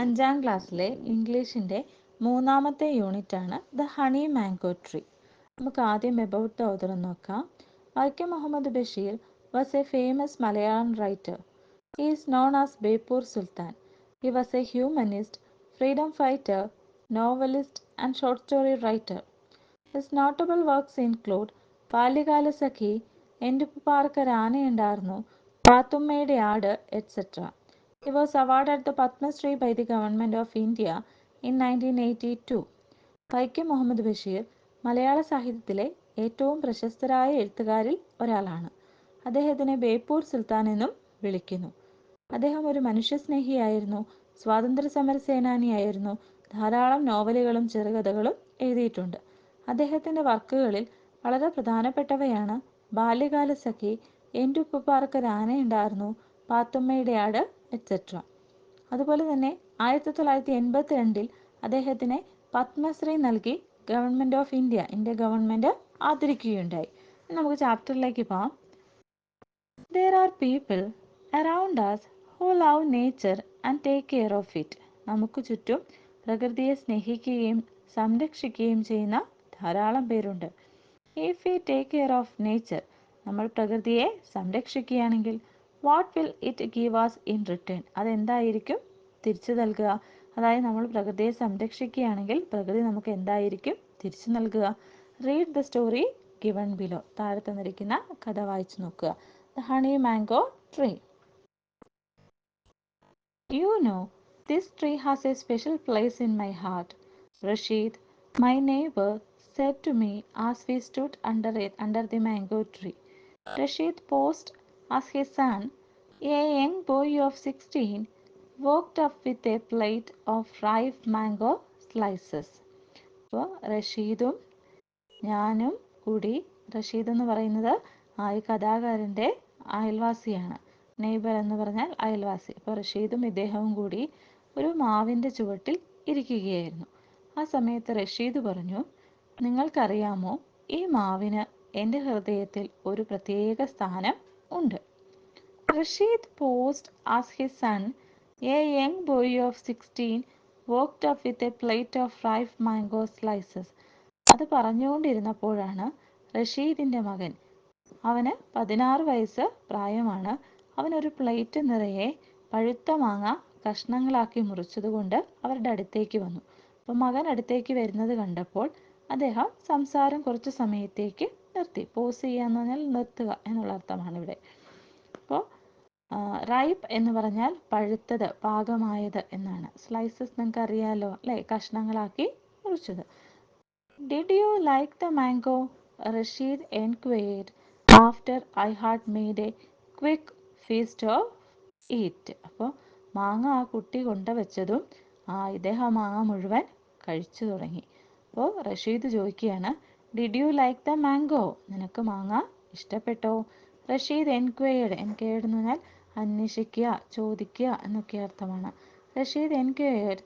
അഞ്ചാം ക്ലാസ്സിലെ ഇംഗ്ലീഷിൻ്റെ മൂന്നാമത്തെ യൂണിറ്റാണ് ദ ഹണി മാംഗോ ട്രീ. നമുക്ക് ആദ്യം എബൌട്ട് ദ ഓഥർ നോക്കാം. Vaikom Muhammad Basheer was a famous Malayalam writer. He is known as Bepur Sultan. He was a humanist, freedom fighter, novelist, and short story writer. His notable works include Balyakalasakhi, എൻ്റെ ഉപ്പുപ്പാർക്ക് ആനയുണ്ടായിരുന്നു, പാത്തുമ്മയുടെ ആട്, etc. He was awarded the Padma Shri by the Government of India in 1982. Vaikom Muhammad Basheer മലയാള സാഹിത്യത്തിലെ ഏറ്റവും പ്രശസ്തരായ എഴുത്തുകാരിൽ ഒരാളാണ്. അദ്ദേഹത്തിനെ ബേപ്പൂർ സുൽത്താൻ എന്നും വിളിക്കുന്നു. അദ്ദേഹം ഒരു മനുഷ്യസ്നേഹിയായിരുന്നു, സ്വാതന്ത്ര്യ സമര സേനാനിയായിരുന്നു. ധാരാളം നോവലുകളും ചെറുകഥകളും എഴുതിയിട്ടുണ്ട്. അദ്ദേഹത്തിൻ്റെ വർക്കുകളിൽ വളരെ പ്രധാനപ്പെട്ടവയാണ് ബാല്യകാലസഖി, എൻ്റെ ഉപ്പുപ്പാർക്ക് ആനയുണ്ടായിരുന്നു, പാത്തുമ്മയുടെ ആട്, etc. അതുപോലെ തന്നെ 1982 അദ്ദേഹത്തിന് പത്മശ്രീ നൽകി ഗവൺമെൻറ് ഓഫ് ഇന്ത്യ ഗവൺമെൻറ് ആദരിക്കുകയുണ്ടായി. നമുക്ക് ചാപ്റ്ററിലേക്ക് പോകാം. There are people around us who love nature and take care of it. നമുക്ക് ചുറ്റും പ്രകൃതിയെ സ്നേഹിക്കുകയും സംരക്ഷിക്കുകയും ചെയ്യുന്ന ധാരാളം പേരുണ്ട്. If we take care of nature, നമ്മൾ പ്രകൃതിയെ സംരക്ഷിക്കുകയാണെങ്കിൽ what will it give us in return? അതെന്തായിരിക്കും തിരിച്ചു നൽകുക? അതായത് നമ്മൾ പ്രകൃതിയെ സംരക്ഷിക്കുകയാണെങ്കിൽ പ്രകൃതി നമുക്ക് എന്തായിരിക്കും തിരിച്ചു നൽകുക? Read the story given below. താഴെ തന്നിരിക്കുന്ന കഥ വായിച്ചു നോക്കുക. The honey mango tree. You know, this tree has a special place in my heart. Rashid, my neighbor, said to me as we stood under the mango tree. Rashid paused as his son, a young boy of 16, walked up with a plate of ripe mango slices. അപ്പോൾ റഷീദും ഞാനും കൂടി, റഷീദ് എന്ന് പറയുന്നത് ഈ കഥാകാരൻ്റെ അയൽവാസിയാണ്. Neighbour എന്ന് പറഞ്ഞാൽ അയൽവാസി. അപ്പോൾ റഷീദും ഇദ്ദേഹവും കൂടി ഒരു മാവിൻ്റെ ചുവട്ടിൽ ഇരിക്കുകയായിരുന്നു. ആ സമയത്ത് റഷീദ് പറഞ്ഞു, നിങ്ങൾക്കറിയാമോ, ഈ മാവിന് എൻ്റെ ഹൃദയത്തിൽ ഒരു പ്രത്യേക സ്ഥാനം ഉണ്ട്. Rashid paused as his son, a young boy of 16, walked up with a plate of ripe mango slices. അത് പറഞ്ഞുകൊണ്ടിരുന്നപ്പോഴാണ് റഷീദിൻ്റെ മകൻ, അവന് 16 വയസ്സ് പ്രായമാണ്, അവനൊരു പ്ലേറ്റ് നിറയെ പഴുത്ത മാങ്ങ കഷ്ണങ്ങളാക്കി മുറിച്ചതുകൊണ്ട് അവരുടെ അടുത്തേക്ക് വന്നു. അപ്പോൾ മകൻ അടുത്തേക്ക് വരുന്നത് കണ്ടപ്പോൾ അദ്ദേഹം സംസാരം കുറച്ച് സമയത്തേക്ക് നിർത്തി. പോസ് ചെയ്യുക എന്ന് പറഞ്ഞാൽ നിർത്തുക എന്നുള്ള അർത്ഥമാണ് ഇവിടെ. അപ്പോൾ റൈപ്പ് എന്ന് പറഞ്ഞാൽ പഴുത്തത്, പാകമായത് എന്നാണ്. സ്ലൈസസ് നിങ്ങൾക്ക് അറിയാലോ അല്ലേ, കഷ്ണങ്ങളാക്കി മുറിച്ചത്. Did you like the mango? Rasheed enquired after I had made a quick feast of it. അപ്പോൾ മാങ്ങ ആ കുട്ടി കൊണ്ടുവച്ചതും ഇദ്ദേഹം മാങ്ങ മുഴുവൻ കഴിച്ചു തുടങ്ങി. അപ്പോൾ റഷീദ് ചോദിക്കുകയാണ്, did you like the mango? നിനക്ക് മാങ്ങ ഇഷ്ടപ്പെട്ടോ? റഷീദ് എൻക്വയർഡ് എന്ന് പറഞ്ഞാൽ അന്വേഷിക്കുക, ചോദിക്കുക എന്നൊക്കെ അർത്ഥമാണ്. Rasheed enquired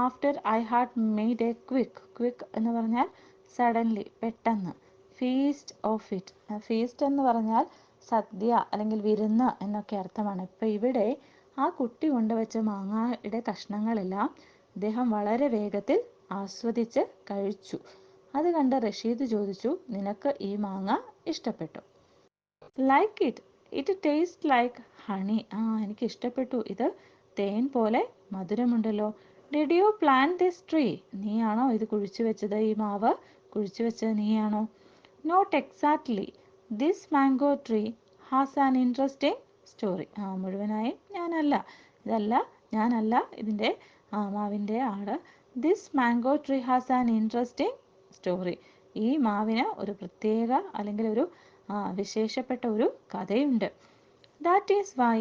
after I had made a quick എന്ന് പറഞ്ഞാൽ സഡൻലി, പെട്ടെന്ന്. ഫീസ്റ്റ് ഓഫ് ഇറ്റ്, ഫീസ്റ്റ് എന്ന് പറഞ്ഞാൽ സദ്യ അല്ലെങ്കിൽ വിരുന്ന് എന്നൊക്കെ അർത്ഥമാണ്. ഇപ്പം ഇവിടെ ആ കുട്ടി കൊണ്ടുവച്ച മാങ്ങയുടെ കഷ്ണങ്ങളെല്ലാം അദ്ദേഹം വളരെ വേഗത്തിൽ ആസ്വദിച്ച് കഴിച്ചു. അത് കണ്ട് റഷീദ് ചോദിച്ചു, നിനക്ക് ഈ മാങ്ങ ഇഷ്ടപ്പെട്ടോ? Like it taste like honey. എനിക്ക് ഇഷ്ടപ്പെട്ടു, ഇത് തേൻ പോലെ മധുരമുണ്ടല്ലോ. Did you plant this tree? നീയാണോ ഇത് കുഴിച്ചു വെച്ചത്? ഈ മാവ് കുഴിച്ചു വെച്ചത് നീയാണോ? Not exactly. This mango tree has an interesting story. മുഴുവനായും ഞാനല്ല ഇതിൻ്റെ മാവിൻ്റെ ആട്. This mango tree has an interesting story. ഈ മാവിന് ഒരു പ്രത്യേക അല്ലെങ്കിൽ ഒരു വിശേഷപ്പെട്ട ഒരു കഥയുണ്ട്. That is why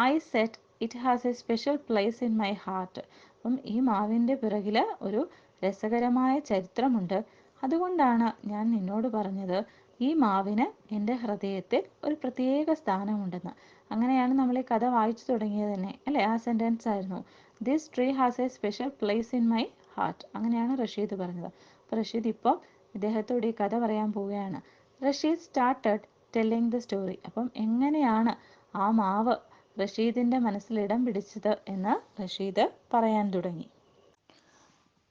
I said it has a special place in my heart. അപ്പം ഈ മാവിൻ്റെ പിറകിൽ ഒരു രസകരമായ ചരിത്രമുണ്ട്. അതുകൊണ്ടാണ് ഞാൻ നിന്നോട് പറഞ്ഞത് ഈ മാവിന് എൻ്റെ ഹൃദയത്തിൽ ഒരു പ്രത്യേക സ്ഥാനമുണ്ടെന്ന്. അങ്ങനെയാണ് നമ്മൾ ഈ കഥ വായിച്ചു തുടങ്ങിയത് തന്നെ അല്ലേ? ആ സെൻറ്റൻസ് ആയിരുന്നു, this tree has a special place in my heart. അങ്ങനെയാണ് റഷീദ് പറഞ്ഞത്. അപ്പോൾ റഷീദ് ഇപ്പം ഇദ്ദേഹത്തോട് ഈ കഥ പറയാൻ പോവുകയാണ്. Rasheed started telling the story. അപ്പം എങ്ങനെയാണ് ആ മാവ് റഷീദിൻ്റെ മനസ്സിൽ ഇടം പിടിച്ചത് എന്ന് റഷീദ് പറയാൻ തുടങ്ങി.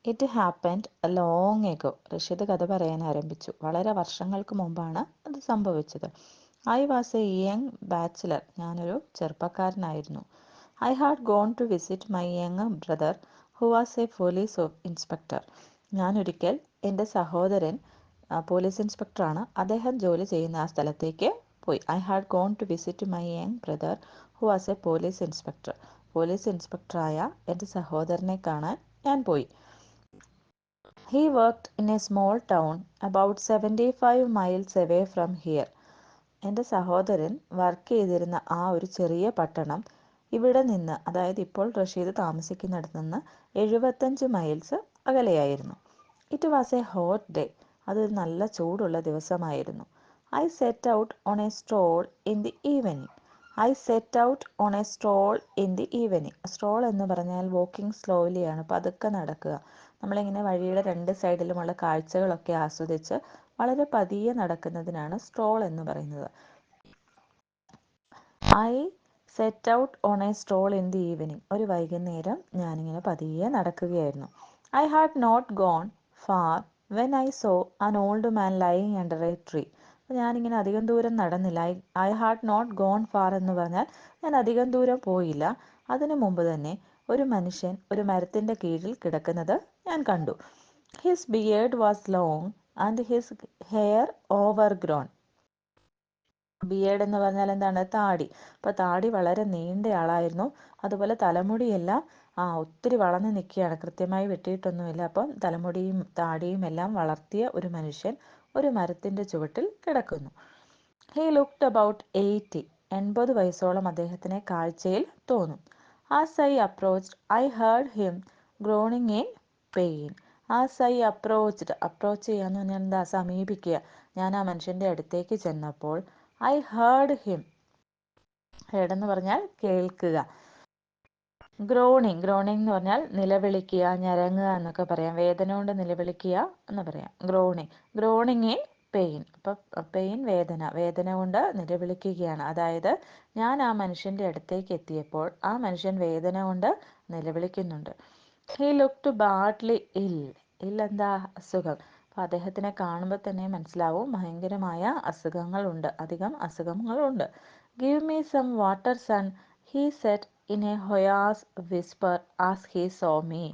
It happened a long ago. Rasheed കഥ പറയാൻ ആരംഭിച്ചു. വളരെ വർഷങ്ങൾക്ക് മുമ്പാണ് അത് സംഭവിച്ചത്. I was a young bachelor. ഞാനൊരു ചെറുപ്പക്കാരനായിരുന്നു. I had gone to visit my young brother who was a police inspector. ഞാനൊരിക്കൽ എൻ്റെ സഹോദരൻ പോലീസ് ഇൻസ്പെക്ടറാണ്. അദ്ദേഹം ജോലി ചെയ്യുന്ന ആ സ്ഥലത്തേക്ക് പോയി. I had gone to visit my young brother who was a police inspector. Police ഇൻസ്പെക്ടറായ എൻ്റെ സഹോദരനെ കാണാൻ ഞാൻ പോയി. He worked in a small town about 75 miles away from here. എൻ്റെ സഹോദരൻ വർക്ക് ചെയ്തിരുന്ന ആ ഒരു ചെറിയ പട്ടണം ഇവിടെ നിന്ന്, അതായത് ഇപ്പോൾ റഷീദ് താമസിക്കുന്നിടത്ത് നിന്ന് 75 മൈൽസ് അകലെയായിരുന്നു. It was a hot day. അതൊരു നല്ല ചൂടുള്ള ദിവസമായിരുന്നു. I set out on a stroll in the evening. I set out on a stroll in the evening. Stroll എന്ന് പറഞ്ഞാൽ വാക്കിംഗ് സ്ലോലിയാണ്, പതുക്കെ നടക്കുക. നമ്മളിങ്ങനെ വഴിയുടെ രണ്ട് സൈഡിലുമുള്ള കാഴ്ചകളൊക്കെ ആസ്വദിച്ച് വളരെ പതിയെ നടക്കുന്നതിനാണ് സ്ട്രോൾ എന്ന് പറയുന്നത്. I set out on a stroll in the evening. ഒരു വൈകുന്നേരം ഞാനിങ്ങനെ പതിയെ നടക്കുകയായിരുന്നു. I had not gone far when I saw an old man lying under a tree. അപ്പോൾ ഞാനിങ്ങനെ അധികം ദൂരം നടന്നില്ല. I had not gone far എന്ന് പറഞ്ഞാൽ ഞാൻ അധികം ദൂരം പോയില്ല. അതിനു മുമ്പ് തന്നെ ഒരു മനുഷ്യൻ ഒരു മരത്തിൻ്റെ കീഴിൽ കിടക്കുന്നത് ഞാൻ കണ്ടു. His beard was long and his hair overgrown. Beard എന്ന് പറഞ്ഞാൽ എന്താണ്? താടി. അപ്പോൾ താടി വളരെ നീണ്ടയാളായിരുന്നു. അതുപോലെ തലമുടിയെല്ലാം ഒത്തിരി വളർന്നു നിൽക്കുകയാണ്, കൃത്യമായി വെട്ടിയിട്ടൊന്നുമില്ല. അപ്പം തലമുടിയും താടിയും എല്ലാം വളർത്തിയ ഒരു മനുഷ്യൻ ഒരു മരത്തിൻ്റെ ചുവട്ടിൽ കിടക്കുന്നു. He looked about 80. 80 വയസ്സോളം അദ്ദേഹത്തിന് കാഴ്ചയിൽ തോന്നും. As I approached I heard him groaning in pain. As I approached, approach ചെയ്യുക എന്ന് പറഞ്ഞാൽ എന്താ? സമീപിക്കുക. ഞാൻ ആ മനുഷ്യൻ്റെ അടുത്തേക്ക് ചെന്നപ്പോൾ ഐ ഹേർഡ് ഹിം, ഹേർഡ് എന്ന് പറഞ്ഞാൽ കേൾക്കുക. ഗ്രോണിങ്, ഗ്രോണിങ് എന്ന് പറഞ്ഞാൽ നിലവിളിക്കുക, ഞരങ്ങുക എന്നൊക്കെ പറയാം. വേദന കൊണ്ട് നിലവിളിക്കുക എന്ന് പറയാം. Groaning, groaning in pain. അപ്പം പെയിൻ വേദന, വേദന കൊണ്ട് നിലവിളിക്കുകയാണ്. അതായത് ഞാൻ ആ മനുഷ്യൻ്റെ അടുത്തേക്ക് എത്തിയപ്പോൾ ആ മനുഷ്യൻ വേദന കൊണ്ട് നിലവിളിക്കുന്നുണ്ട്. ഹി ലുക്ക്ഡ് ബാഡ്ലി ഇൽ. ഇൽ എന്താ? അസുഖം. അപ്പോൾ അദ്ദേഹത്തിനെ കാണുമ്പോൾ തന്നെ മനസ്സിലാവും ഭയങ്കരമായ അസുഖങ്ങളുണ്ട്, അധികം അസുഖങ്ങളുണ്ട്. Give me some water son, he said in a hoarse whisper as he saw me.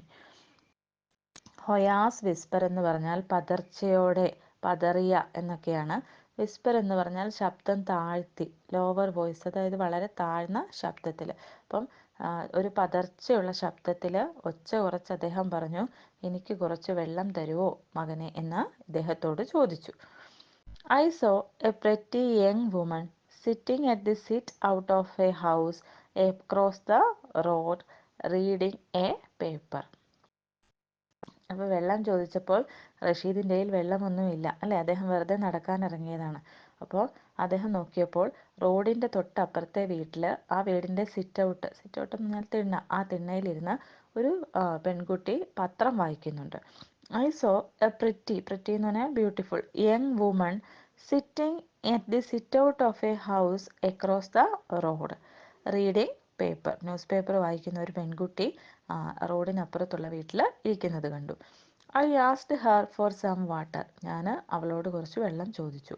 Hoarse whisper എന്ന് പറഞ്ഞാൽ പതർച്ചയോടെ, പതറിയ എന്നൊക്കെയാണ്. വിസ്പർ എന്ന് പറഞ്ഞാൽ ശബ്ദം താഴ്ത്തി, ലോവർ വോയിസ്, അതായത് വളരെ താഴ്ന്ന ശബ്ദത്തിൽ. അപ്പം ഒരു പതർച്ചയുള്ള ശബ്ദത്തിൽ ഒച്ച കുറച്ച് അദ്ദേഹം പറഞ്ഞു, എനിക്ക് കുറച്ച് വെള്ളം തരുമോ മകനെ എന്ന് ഇദ്ദേഹത്തോട് ചോദിച്ചു. I saw A pretty young woman sitting at the sit out of a house across the road reading a paper. അപ്പോൾ വെള്ളം ചോദിച്ചപ്പോൾ റഷീദിൻ്റെ കയ്യിൽ വെള്ളമൊന്നുമില്ല അല്ലേ, അദ്ദേഹം വെറുതെ നടക്കാൻ ഇറങ്ങിയതാണ്. അപ്പോൾ അദ്ദേഹം നോക്കിയപ്പോൾ റോഡിൻ്റെ തൊട്ടപ്പുറത്തെ വീട്ടിൽ, ആ വീടിൻ്റെ സിറ്റ് ഔട്ട്, സിറ്റ് ഔട്ട് എന്ന് പറഞ്ഞാൽ തിണ്ണ, ആ തിണ്ണയിലിരുന്ന് ഒരു പെൺകുട്ടി പത്രം വായിക്കുന്നുണ്ട്. I saw a pretty, pretty എന്ന് പറഞ്ഞാൽ beautiful, young woman sitting at the sit out of a house across the road reading paper. Newspaper വായിക്കുന്ന ഒരു പെൺകുട്ടി റോഡിനപ്പുറത്തുള്ള വീട്ടിൽ ഇരിക്കുന്നത് കണ്ടു. I asked her for some water. ഞാൻ അവളോട് കുറച്ച് വെള്ളം ചോദിച്ചു.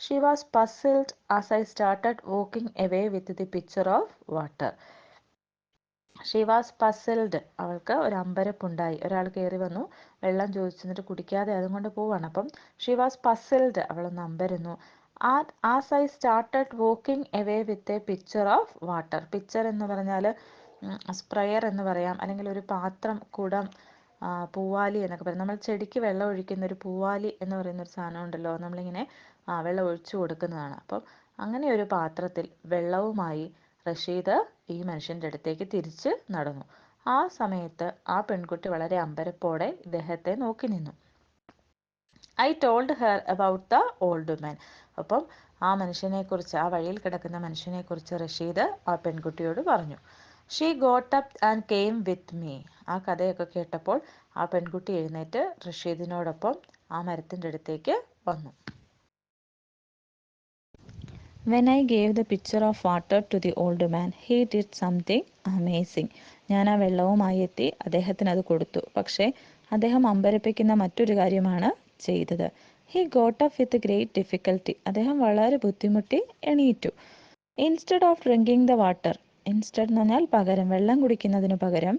She was puzzled as I started walking away with the picture of water. She was puzzled, അവൾക്ക് ഒരു അമ്പരപ്പുണ്ടായി. ഒരാൾ കയറി വന്നു, വെള്ളം ചോദിച്ചെന്നിട്ട് കുടിക്കാതെ അതുകൊണ്ട് പോവാണ്. അപ്പം ഷി വാസ് പസിൽഡ്, അവളൊന്ന് അമ്പരന്നു. As I started walking away with a picture of water. Picture എന്ന് പറഞ്ഞാൽ സ്പ്രെയർ എന്ന് പറയാം, അല്ലെങ്കിൽ ഒരു പാത്രം, കുടം, പൂവാലി എന്നൊക്കെ പറയും. നമ്മൾ ചെടിക്ക് വെള്ളം ഒഴിക്കുന്ന ഒരു പൂവാലി എന്ന് പറയുന്ന ഒരു സാധനം ഉണ്ടല്ലോ, നമ്മളിങ്ങനെ വെള്ളം ഒഴിച്ചു കൊടുക്കുന്നതാണ്. അപ്പം അങ്ങനെ ഒരു പാത്രത്തിൽ വെള്ളവുമായി റഷീദ് ഈ മനുഷ്യൻ്റെ അടുത്തേക്ക് തിരിച്ച് നടന്നു. ആ സമയത്ത് ആ പെൺകുട്ടി വളരെ അമ്പരപ്പോടെ ഇദ്ദേഹത്തെ നോക്കി നിന്നു. I told her about the old മാൻ. അപ്പം ആ മനുഷ്യനെക്കുറിച്ച്, ആ വഴിയിൽ കിടക്കുന്ന മനുഷ്യനെക്കുറിച്ച് റഷീദ് ആ പെൺകുട്ടിയോട് പറഞ്ഞു. She got up and came with me. ആ കഥയൊക്കെ കേട്ടപ്പോൾ ആ പെൺകുട്ടി എഴുന്നേറ്റ് റഷീദിനോടൊപ്പം ആ മരത്തിൻ്റെ അടുത്തേക്ക് വന്നു. When I gave the picture of water to the old man he did something amazing. ഞാൻ ആ വെള്ളവുമായി എത്തി അദ്ദേഹത്തിന് അത് കൊടുത്തു. പക്ഷേ അദ്ദേഹം അമ്പരപ്പിക്കുന്ന മറ്റൊരു കാര്യമാണ് ചെയ്തത്. He got up with great difficulty. അദ്ദേഹം വളരെ ബുദ്ധിമുട്ടി എണീറ്റു. Instead of drinking the water, instead എന്ന് പറഞ്ഞാൽ പകരം, വെള്ളം കുടിക്കുന്നതിന് പകരം,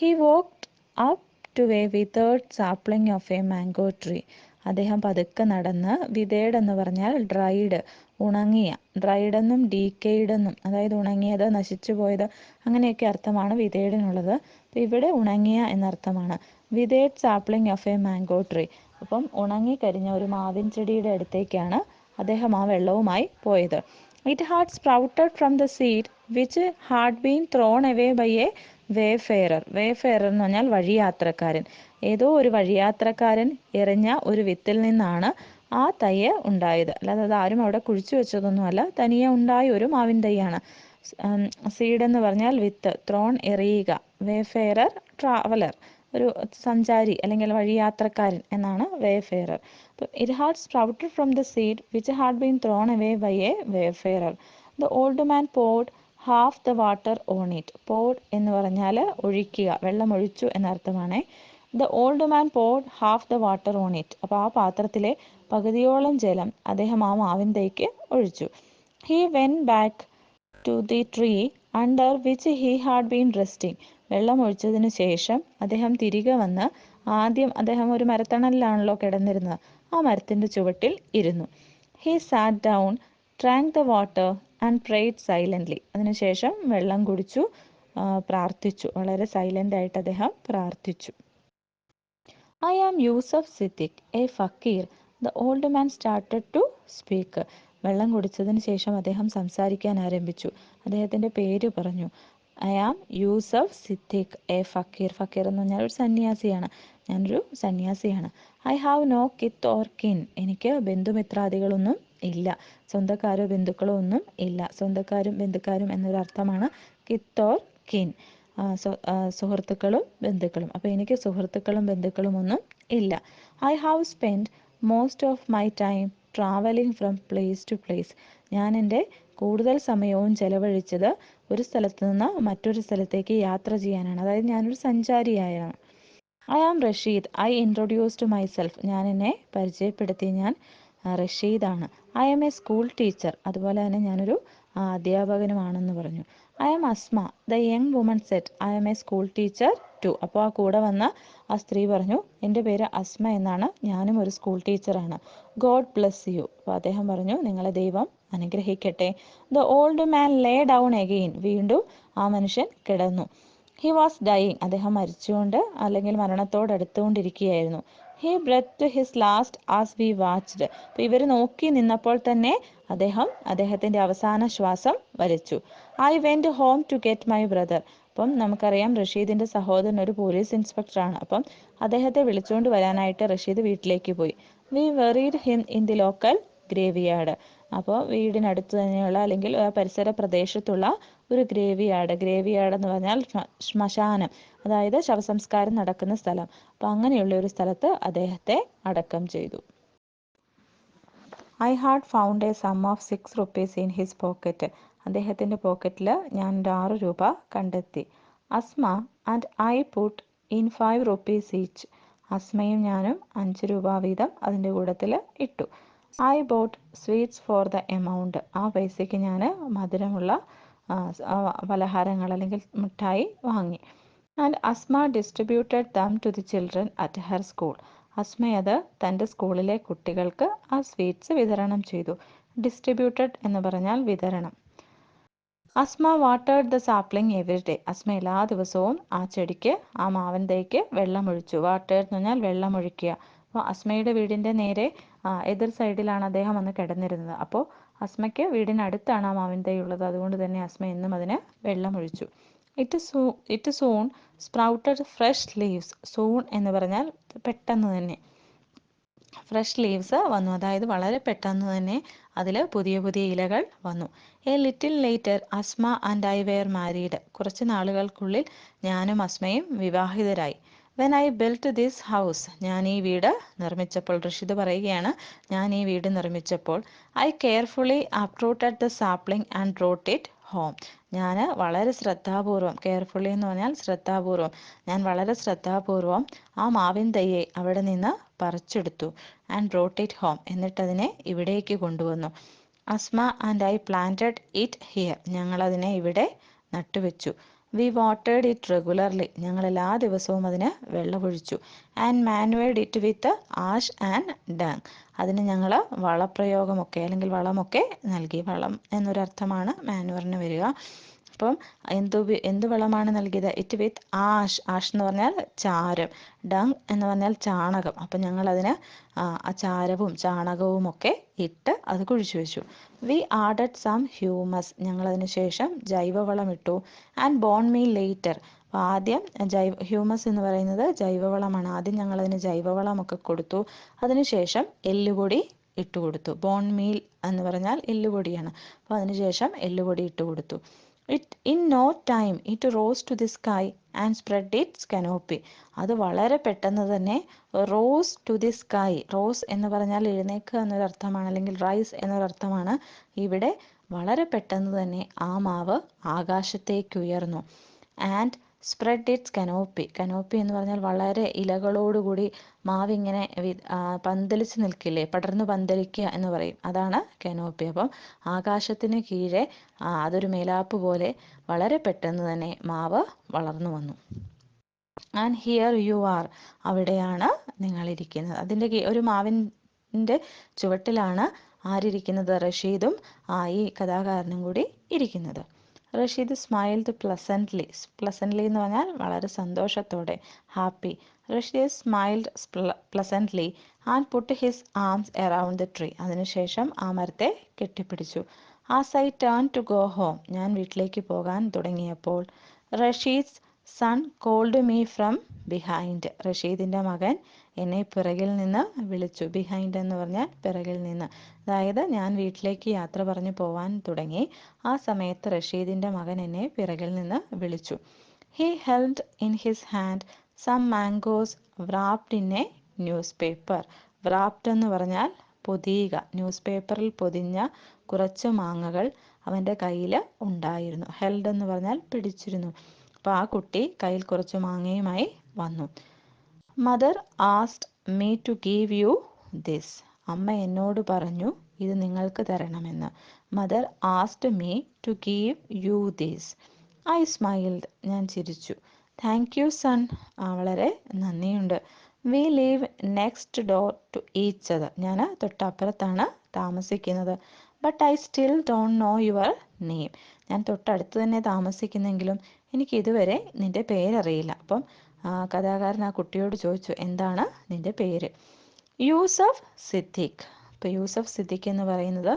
he walked up to a withered sapling of a mango tree. അദ്ദേഹം പതുക്കെ നടന്ന്, വിതേഡ് എന്ന് പറഞ്ഞാൽ ഡ്രൈഡ്, ഉണങ്ങിയ, ഡ്രൈഡ് എന്നും ഡീക്കെയ്ഡ് എന്നും, അതായത് ഉണങ്ങിയത്, നശിച്ചു പോയത്, അങ്ങനെയൊക്കെ അർത്ഥമാണ് വിതേഡിനുള്ളത്. അപ്പം ഇവിടെ ഉണങ്ങിയ എന്നർത്ഥമാണ്. വിതേഡ് sapling of a mango tree. അപ്പം ഉണങ്ങിക്കരിഞ്ഞ ഒരു മാവിൻ ചെടിയുടെ അടുത്തേക്കാണ് അദ്ദേഹം ആ വെള്ളവുമായി പോയത്. It had sprouted from the seed which had been thrown away by a wayfarer. Wayfarer എന്ന് പറഞ്ഞാൽ വഴിയാത്രക്കാരൻ. ഏതോ ഒരു വഴിയാത്രക്കാരൻ എറിഞ്ഞ ഒരു വിത്തിൽ നിന്നാണ് ആ തയ്യ് ഉണ്ടായത്. അല്ലാതെ അത് ആരും അവിടെ കുഴിച്ചു വെച്ചതൊന്നുമല്ല, തനിയെ ഉണ്ടായ ഒരു മാവിൻ തൈയാണ്. സീഡ് എന്ന് പറഞ്ഞാൽ വിത്ത്, ത്രോൺ എറിയുക, വേഫെയറർ ട്രാവലർ, ഒരു സഞ്ചാരി അല്ലെങ്കിൽ വഴിയാത്രക്കാരൻ എന്നാണ് wayfarer. It had sprouted from the seed which had been thrown away by a wayfarer. The old man poured half the water on it. Poured എന്ന് പറഞ്ഞാൽ ഒഴിക്കുക, വെള്ളം ഒഴിച്ചു എന്നർത്ഥമാണ്. The old man poured half the water on it. അപ്പോൾ ആ പാത്രത്തിലെ പകുതിയോളം ജലം അദ്ദേഹം ആ മാവിൻ തൈക്ക് ഒഴിച്ചു. He went back to the tree under which he had been resting. വെള്ളം ഒഴിച്ചതിന് ശേഷം അദ്ദേഹം തിരികെ വന്ന്, ആദ്യം അദ്ദേഹം ഒരു മരത്തണലിലാണല്ലോ കിടന്നിരുന്നത്, ആ മരത്തിൻ്റെ ചുവട്ടിൽ ഇരുന്നു. He sat down, drank the water and prayed silently. അതിനുശേഷം വെള്ളം കുടിച്ചു, പ്രാർത്ഥിച്ചു. വളരെ സൈലൻ്റ് ആയിട്ട് അദ്ദേഹം പ്രാർത്ഥിച്ചു. I am Yusuf Siddiq, a fakir. The old man started to speak. വെള്ളം കുടിച്ചതിന് ശേഷം അദ്ദേഹം സംസാരിക്കാൻ ആരംഭിച്ചു. അദ്ദേഹത്തിൻ്റെ പേര് പറഞ്ഞു. I am Yusuf Siddiq, a fakir. Fakir എന്ന് പറഞ്ഞാൽ ഒരു സന്യാസിയാണ്. ഞാനൊരു സന്യാസിയാണ്. I have no kith or kin. എനിക്ക് ബന്ധുമിത്രാദികളൊന്നും ഇല്ല. സ്വന്തക്കാരോ ബന്ധുക്കളോ ഒന്നും ഇല്ല. സ്വന്തക്കാരും ബന്ധുക്കാരും എന്നൊരർത്ഥമാണ് കിത്ത് ഓർ കിൻ. സുഹൃത്തുക്കളും ബന്ധുക്കളും. അപ്പോൾ എനിക്ക് സുഹൃത്തുക്കളും ബന്ധുക്കളും ഒന്നും ഇല്ല. I have spend most of my time travelling from place to place. ഞാൻ എൻ്റെ കൂടുതൽ സമയവും ചെലവഴിച്ചത് ഒരു സ്ഥലത്ത് നിന്ന് മറ്റൊരു സ്ഥലത്തേക്ക് യാത്ര ചെയ്യാനാണ്. അതായത് ഞാനൊരു സഞ്ചാരിയായാണ്. I am Rasheed, I introduced myself. ഞാൻ എന്നെ പരിചയപ്പെടുത്തി. ഞാൻ റഷീദാണ്. I am a school teacher. അതുപോലെ തന്നെ ഞാനൊരു അധ്യാപകനുമാണെന്ന് പറഞ്ഞു. I am Asma, the young woman said. I am a school teacher too. അപ്പോൾ ആ കൂടെ വന്ന ആ സ്ത്രീ പറഞ്ഞു, എൻ്റെ പേര് അസ്മ എന്നാണ്, ഞാനും ഒരു സ്കൂൾ ടീച്ചറാണ്. God bless you. അപ്പോൾ അദ്ദേഹം പറഞ്ഞു, നിങ്ങളെ ദൈവം അനുഗ്രഹിക്കട്ടെ. The old man lay down again. വീണ്ടും ആ മനുഷ്യൻ കിടന്നു. He was dying. അദ്ദേഹം മരിച്ചുകൊണ്ട് അല്ലെങ്കിൽ മരണത്തോടടുത്തുകൊണ്ടിരിക്കുകയായിരുന്നു. He breathed his last as we watched. അപ്പോൾ ഇവർ നോക്കി നിന്നപ്പോൾ തന്നെ അദ്ദേഹത്തിൻ്റെ അവസാന ശ്വാസം വലിച്ചു. I went home to get my brother. അപ്പം നമുക്കറിയാം റഷീദിൻ്റെ സഹോദരൻ ഒരു പോലീസ് ഇൻസ്പെക്ടറാണ്. അപ്പം അദ്ദേഹത്തെ വിളിച്ചുകൊണ്ട് വരാനായിട്ട് റഷീദ് വീട്ടിലേക്ക് പോയി. We buried him in the local graveyard. അപ്പോൾ വീടിനടുത്ത് തന്നെയുള്ള അല്ലെങ്കിൽ പരിസര പ്രദേശത്തുള്ള ഒരു ഗ്രേവ് യാർഡ് എന്ന് പറഞ്ഞാൽ ശ്മശാനം, അതായത് ശവസംസ്കാരം നടക്കുന്ന സ്ഥലം. അപ്പോൾ അങ്ങനെയുള്ള ഒരു സ്ഥലത്ത് അദ്ദേഹത്തെ അടക്കം ചെയ്തു. I had found a sum of 6 rupees in his pocket. അദ്ദേഹത്തിൻ്റെ പോക്കറ്റിൽ ഞാൻ 6 രൂപ കണ്ടെത്തി. Asma and I put in 5 rupees each. അസ്മയും ഞാനും 5 രൂപ വീതം അതിൻ്റെ കൂട്ടത്തിൽ ഇട്ടു. I bought sweets for the amount. ആ പൈസയ്ക്ക് ഞാൻ മധുരമുള്ള പലഹാരങ്ങൾ അല്ലെങ്കിൽ മിഠായി വാങ്ങി. And Asma distributed them to the children at her school. Asma അത് തൻ്റെ സ്കൂളിലെ കുട്ടികൾക്ക് ആ സ്വീറ്റ്സ് വിതരണം ചെയ്തു. ഡിസ്ട്രിബ്യൂട്ടഡ് എന്ന് പറഞ്ഞാൽ വിതരണം. Asma watered the sapling every day. Asma എല്ലാ ദിവസവും ആ ചെടിക്ക്, ആ മാവൻ തൈക്ക് വെള്ളമൊഴിച്ചു. വാട്ടേർഡ് എന്ന് പറഞ്ഞാൽ വെള്ളമൊഴിക്കുക. അപ്പോൾ അസ്മയുടെ വീടിൻ്റെ നേരെ എതിർ സൈഡിലാണ് അദ്ദേഹം അന്ന് കിടന്നിരുന്നത്. അപ്പോൾ അസ്മയ്ക്ക് വീടിനടുത്താണ് ആ മാവിൻ തൈ ഉള്ളത്. അതുകൊണ്ട് തന്നെ അസ്മ എന്നും അതിന് വെള്ളമൊഴിച്ചു. It soon sprouted fresh leaves. Soon എന്ന് പറഞ്ഞാൽ പെട്ടെന്ന് തന്നെ, ഫ്രഷ് ലീവ്സ് വന്നു, അതായത് വളരെ പെട്ടെന്ന് തന്നെ അതിൽ പുതിയ പുതിയ ഇലകൾ വന്നു. A little later Asma and I were married. കുറച്ച് നാളുകൾക്കുള്ളിൽ ഞാനും അസ്മയും വിവാഹിതരായി. When I built this house, ഞാൻ ഈ വീട് നിർമ്മിച്ചപ്പോൾ, റഷീദ് പറയുകയാണ്, ഞാൻ ഈ വീട് നിർമ്മിച്ചപ്പോൾ, I carefully uprooted the sapling and brought it home, ഞാൻ വളരെ ശ്രദ്ധാപൂർവം, കെയർഫുള്ളി എന്ന് പറഞ്ഞാൽ ശ്രദ്ധാപൂർവം, ഞാൻ വളരെ ശ്രദ്ധാപൂർവം ആ മാവിൻ തയ്യെ അവിടെ നിന്ന് പറിച്ചെടുത്തു. ആൻഡ് ബ്രോട്ട് ഇറ്റ് ഹോം, എന്നിട്ടതിനെ ഇവിടേക്ക് കൊണ്ടുവന്നു. Asma and I planted it here, ഞങ്ങളതിനെ ഇവിടെ നട്ടുവെച്ചു. വി വാട്ടേഡ് ഇറ്റ് റെഗുലർലി, ഞങ്ങൾ എല്ലാ ദിവസവും അതിന് വെള്ളമൊഴിച്ചു. And manured it with ash and dung, അതിന് ഞങ്ങൾ വളപ്രയോഗമൊക്കെ അല്ലെങ്കിൽ വളമൊക്കെ നൽകി. വളം എന്നൊരർത്ഥമാണ് മാനുവറിന് വരിക. അപ്പം എന്ത് വളമാണ് നൽകിയത്? ഇറ്റ് വിത്ത് ആഷ്, ആഷ് എന്ന് പറഞ്ഞാൽ ചാരം, ഡങ് എന്ന് പറഞ്ഞാൽ ചാണകം. അപ്പം ഞങ്ങളതിന് ആ ചാരവും ചാണകവും ഒക്കെ ഇട്ട് അത് കുഴിച്ചു വെച്ചു. വി ആഡഡ് സം ഹ്യൂമസ്, ഞങ്ങളതിന് ശേഷം ജൈവവളം ഇട്ടു. ആൻഡ് ബോൺ മീൽ ലേറ്റർ, ആദ്യം ഹ്യൂമസ് എന്ന് പറയുന്നത് ജൈവവളമാണ്. ആദ്യം ഞങ്ങളതിന് ജൈവവളമൊക്കെ കൊടുത്തു. അതിനുശേഷം എല്ലുപൊടി ഇട്ട് കൊടുത്തു. ബോൺ മീൽ എന്ന് പറഞ്ഞാൽ എല്ലുപൊടിയാണ്. അപ്പോൾ അതിനുശേഷം എല്ലുപൊടി ഇട്ട് കൊടുത്തു. In no time it rose to the sky and spread its canopy, അത് വളരെ പെട്ടെന്ന് തന്നെ rose to the sky, rose എന്ന് പറഞ്ഞാൽ എഴുന്നേൽക്കുക എന്നൊരർത്ഥമാണ്, അല്ലെങ്കിൽ റൈസ് എന്നൊരർത്ഥമാണ്. ഇവിടെ വളരെ പെട്ടെന്ന് തന്നെ ആ മാവ് ആകാശത്തേക്ക് ഉയർന്നു. And spread its canopy, canopy എന്ന് പറഞ്ഞാൽ വളരെ ഇലകളോടുകൂടി മാവിങ്ങനെ പന്തലിച്ച് നിൽക്കില്ലേ, പടർന്നു പന്തലിക്കുക എന്ന് പറയും, അതാണ് കനോപ്പി. അപ്പം ആകാശത്തിന് കീഴെ അതൊരു മേലാപ്പ് പോലെ വളരെ പെട്ടെന്ന് തന്നെ മാവ് വളർന്നു വന്നു. ആൻഡ് ഹിയർ യു ആർ, അവിടെയാണ് നിങ്ങളിരിക്കുന്നത്. അതിൻ്റെ ഒരു മാവിൻ്റെ ചുവട്ടിലാണ് ആരിയ്ക്കുന്നത്? റഷീദും ഈ കഥാകാരനും കൂടി ഇരിക്കുന്നത്. റഷീദ് സ്മൈൽഡ് പ്ലസൻ്റ്ലി, പ്ലസൻ്റ്ലി എന്ന് പറഞ്ഞാൽ വളരെ സന്തോഷത്തോടെ, happy. Rasheed smiled pleasantly and put his arms around the tree, അതിനുശേഷം ആ മരത്തെ കെട്ടിപ്പിടിച്ചു. As I turn to go home, ഞാൻ വീട്ടിലേക്ക് പോകാൻ തുടങ്ങിയപ്പോൾ, Rasheed's son called me from behind, റഷീദിൻ്റെ മകൻ എന്നെ പിറകിൽ നിന്ന് വിളിച്ചു. ബിഹൈൻഡ് എന്ന് പറഞ്ഞാൽ പിറകിൽ നിന്ന്, അതായത് ഞാൻ വീട്ടിലേക്ക് യാത്ര പറഞ്ഞു പോവാൻ തുടങ്ങി. ആ സമയത്ത് റഷീദിൻ്റെ മകൻ എന്നെ പിറകിൽ നിന്ന് വിളിച്ചു. He held in his hand some mangoes wrapped in a newspaper. Wrapped എന്ന് പറഞ്ഞാൽ പൊതിയുക, ന്യൂസ് പേപ്പറിൽ പൊതിഞ്ഞ കുറച്ച് മാങ്ങകൾ അവൻ്റെ കയ്യിൽ ഉണ്ടായിരുന്നു. ഹെൽഡ് എന്ന് പറഞ്ഞാൽ പിടിച്ചിരുന്നു. അപ്പോൾ ആ കുട്ടി കയ്യിൽ കുറച്ച് മാങ്ങയുമായി വന്നു. Mother asked me to give you this, അമ്മ എന്നോട് പറഞ്ഞു ഇത് നിങ്ങൾക്ക് തരണമെന്ന്. Mother asked me to give you this. I smiled, ഞാൻ ചിരിച്ചു. താങ്ക് യു സൺ, വളരെ നന്ദിയുണ്ട്. We live next door to each other, ഞാൻ തൊട്ടപ്പുറത്താണ് താമസിക്കുന്നത്. But I still don't know your name, ഞാൻ തൊട്ടടുത്ത് തന്നെ താമസിക്കുന്നെങ്കിലും എനിക്ക് ഇതുവരെ നിൻ്റെ പേരറിയില്ല. അപ്പം കഥാകാരൻ ആ കുട്ടിയോട് ചോദിച്ചു, എന്താണ് നിൻ്റെ പേര്? യൂസഫ് സിദ്ദീഖ്. ഇപ്പോൾ യൂസഫ് സിദ്ദീഖ് എന്ന് പറയുന്നത്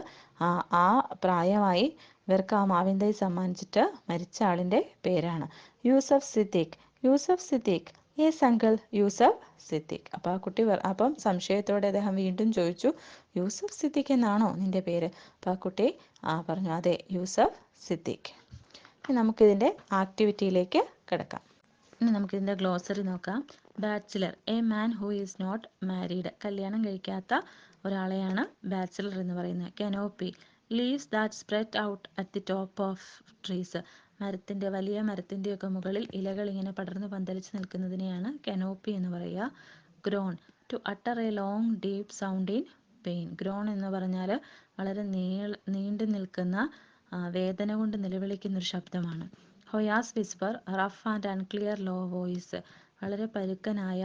ആ പ്രായമായി ഇവർക്ക് ആ മാവിൻ തൈ സമ്മാനിച്ചിട്ട് മരിച്ച ആളിൻ്റെ പേരാണ്. Yusuf Siddique, Yusuf Siddique, yes uncle, Yusuf Siddique. അപ്പോൾ ആ കുട്ടി അപ്പം സംശയത്തോടെ അദ്ദേഹം വീണ്ടും ചോദിച്ചു, യൂസഫ് സിദ്ദീഖ് എന്നാണോ നിൻ്റെ പേര്? അപ്പോൾ ആ കുട്ടി പറഞ്ഞു, അതെ, യൂസഫ് സിദ്ദീഖ്. നമുക്കിതിൻ്റെ ആക്ടിവിറ്റിയിലേക്ക് കിടക്കാം. ഇനി നമുക്കിതിൻ്റെ ഗ്ലോസറി നോക്കാം. Bachelor, a man who is not married, കല്യാണം കഴിക്കാത്ത ഒരാളെയാണ് ബാച്ചിലർ എന്ന് പറയുന്നത്. Canopy, leaves that spread out at the top of trees, മരത്തിൻ്റെ വലിയ മരത്തിൻ്റെയൊക്കെ മുകളിൽ ഇലകൾ ഇങ്ങനെ പടർന്ന് പന്തലിച്ച് നിൽക്കുന്നതിനെയാണ് കനോപ്പി എന്ന് പറയുക. Groan, to utter a long deep sound in pain, groan എന്ന് പറഞ്ഞാൽ വളരെ നീണ്ടു നിൽക്കുന്ന വേദന കൊണ്ട് നിലവിളിക്കുന്നൊരു ശബ്ദമാണ്. Hoarse whisper, rough and unclear low voice, വളരെ പരുക്കനായ,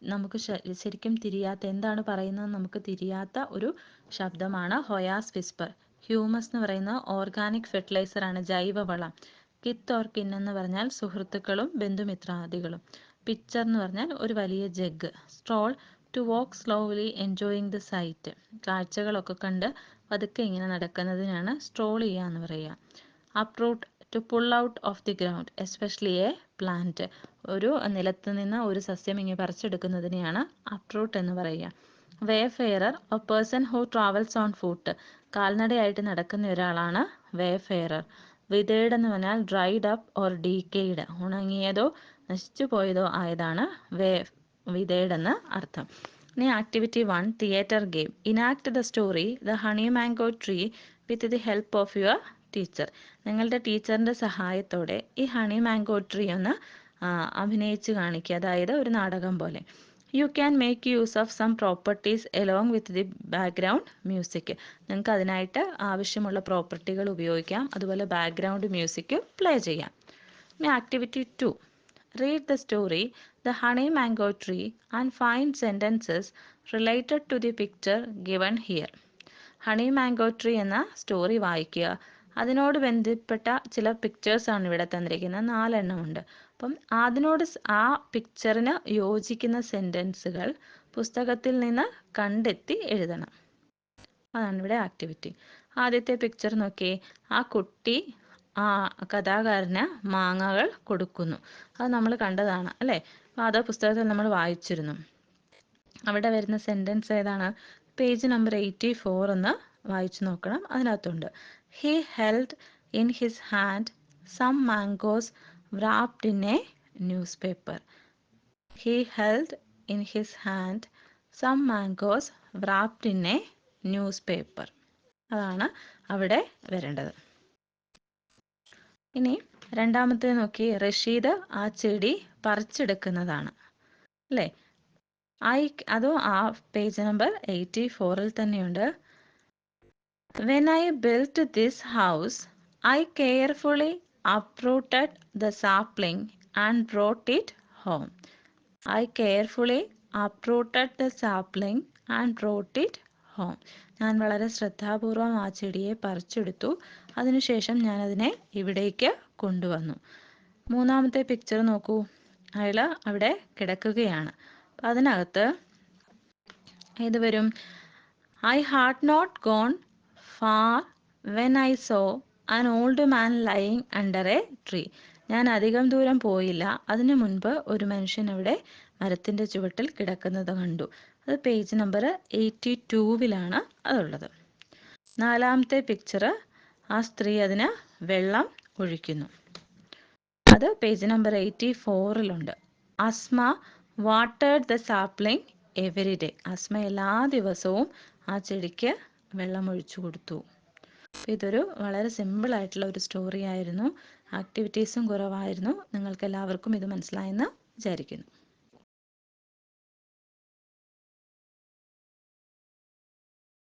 നമുക്ക് ശരിക്കും തിരിയാത്ത, എന്താണ് പറയുന്നത് നമുക്ക് തിരിയാത്ത ഒരു ശബ്ദമാണ് ഹൊയാസ് വിസ്പർ. ഹ്യൂമസ് എന്ന് പറയുന്ന ഓർഗാനിക് ഫെർട്ടിലൈസറാണ്, ജൈവവളം. കിത്ത് ഓർ കിൻ എന്ന് പറഞ്ഞാൽ സുഹൃത്തുക്കളും ബന്ധുമിത്രാദികളും. പിക്ചർ എന്ന് പറഞ്ഞാൽ ഒരു വലിയ jug. Stroll, to walk slowly enjoying the sight, കാഴ്ചകളൊക്കെ കണ്ട് പതുക്കെ ഇങ്ങനെ നടക്കുന്നതിനാണ് സ്ട്രോൾ ചെയ്യുക എന്ന് പറയുക. Uproot, to pull out of the ground, especially a plant, ഒരു നിലത്ത് നിന്ന് ഒരു സസ്യം ഇങ്ങനെ പറിച്ചെടുക്കുന്നതിനെയാണ് അപ്രൂട്ട് എന്ന് പറയുക. Wayfarer, a person who travels on foot, കാൽനടയായിട്ട് നടക്കുന്ന ഒരാളാണ് വേഫെയറർ. വിതേഡ് എന്ന് പറഞ്ഞാൽ ഡ്രൈഡ് അപ്പ് ഓർ ഡീക്കെയ്ഡ്, ഉണങ്ങിയതോ നശിച്ചു പോയതോ ആയതാണ് വിതേഡ് എന്ന് അർത്ഥം. ഇനി activity 1 theatre game. Enact the story the honey mango tree with the help of your teacher. നിങ്ങളുടെ ടീച്ചറിൻ്റെ സഹായത്തോടെ ഈ ഹണി മാംഗോ ട്രീ ഒന്ന് അഭിനയിച്ച് കാണിക്കുക, അതായത് ഒരു നാടകം പോലെ. You can make use of some properties along with the background music. നിങ്ങൾക്ക് അതിനായിട്ട് ആവശ്യമുള്ള പ്രോപ്പർട്ടികൾ ഉപയോഗിക്കാം, അതുപോലെ ബാക്ക്ഗ്രൗണ്ട് മ്യൂസിക് പ്ലേ ചെയ്യാം. ഇനി activity 2 read the story The Honey Mango Tree and find sentences related to the picture given here. Honey mango tree എന്ന story വായിക്കുക. അതിനോട് ബന്ധപ്പെട്ട ചില പിക്ചേഴ്സാണ് ഇവിടെ തന്നിരിക്കുന്നത്, 4 എണ്ണമുണ്ട്. അപ്പം അതിനോട് ആ പിക്ചറിന് യോജിക്കുന്ന സെൻറ്റൻസുകൾ പുസ്തകത്തിൽ നിന്ന് കണ്ടെത്തി എഴുതണം. അതാണ് ഇവിടെ ആക്ടിവിറ്റി. ആദ്യത്തെ പിക്ചർ നോക്കിയേ. ആ കുട്ടി ആ കഥാകാരന് മാങ്ങകൾ കൊടുക്കുന്നു. അത് നമ്മൾ കണ്ടതാണ് അല്ലേ? അപ്പോൾ അത് പുസ്തകത്തിൽ നമ്മൾ വായിച്ചിരുന്നു. അവിടെ വരുന്ന സെൻറ്റൻസ് ഏതാണ്? പേജ് നമ്പർ 84 ഒന്ന് വായിച്ചു നോക്കണം. അതിനകത്തുണ്ട് he held in his hand some mangoes wrapped in a newspaper. He held in his hand some mangoes wrapped in a newspaper. അതാണ് അവിടെ വരേണ്ടത്. ഇനി രണ്ടാമത്തെ നോക്കി. റഷീദ് ആ ചെടി പറിച്ചെടുക്കുന്നതാണ് അല്ലേ? അതും ആ പേജ് നമ്പർ 84 തന്നെയുണ്ട്. When I built this house, I carefully uprooted the sapling and brought it home. I carefully uprooted the sapling and brought it home. ഞാൻ വളരെ ശ്രദ്ധാപൂർവം ആ ചെടിയെ പറിച്ചെടുത്തു, അതിനുശേഷം ഞാൻ അതിനെ ഇവിടേക്ക് കൊണ്ടുവന്നു. മൂന്നാമത്തെ പിക്ചർ നോക്കൂ. അയാൾ അവിടെ കിടക്കുകയാണ്. അപ്പം അതിനകത്ത് ഏത് വരും? I had not gone far when I saw an old man lying under a tree. ഞാൻ അധികം ദൂരം പോയില്ല, അതിനു മുൻപ് ഒരു മനുഷ്യൻ അവിടെ മരത്തിൻ്റെ ചുവട്ടിൽ കിടക്കുന്നത് കണ്ടു. അത് പേജ് നമ്പർ 82 അതുള്ളത്. നാലാമത്തെ പിക്ചർ, ആ സ്ത്രീ അതിന് വെള്ളം ഒഴിക്കുന്നു. അത് പേജ് നമ്പർ 84 അസ്മ വാട്ടേഡ് the sapling every day. Asma എല്ലാ ദിവസവും ആ ചെടിക്ക് വെള്ളം ഒഴിച്ചു കൊടുത്തു. അപ്പോൾ ഇതൊരു വളരെ സിമ്പിളായിട്ടുള്ള ഒരു സ്റ്റോറി ആയിരുന്നു. ആക്ടിവിറ്റീസും കുറവായിരുന്നു. നിങ്ങൾക്ക് എല്ലാവർക്കും ഇത് മനസ്സിലായെന്ന് വിചാരിക്കുന്നു.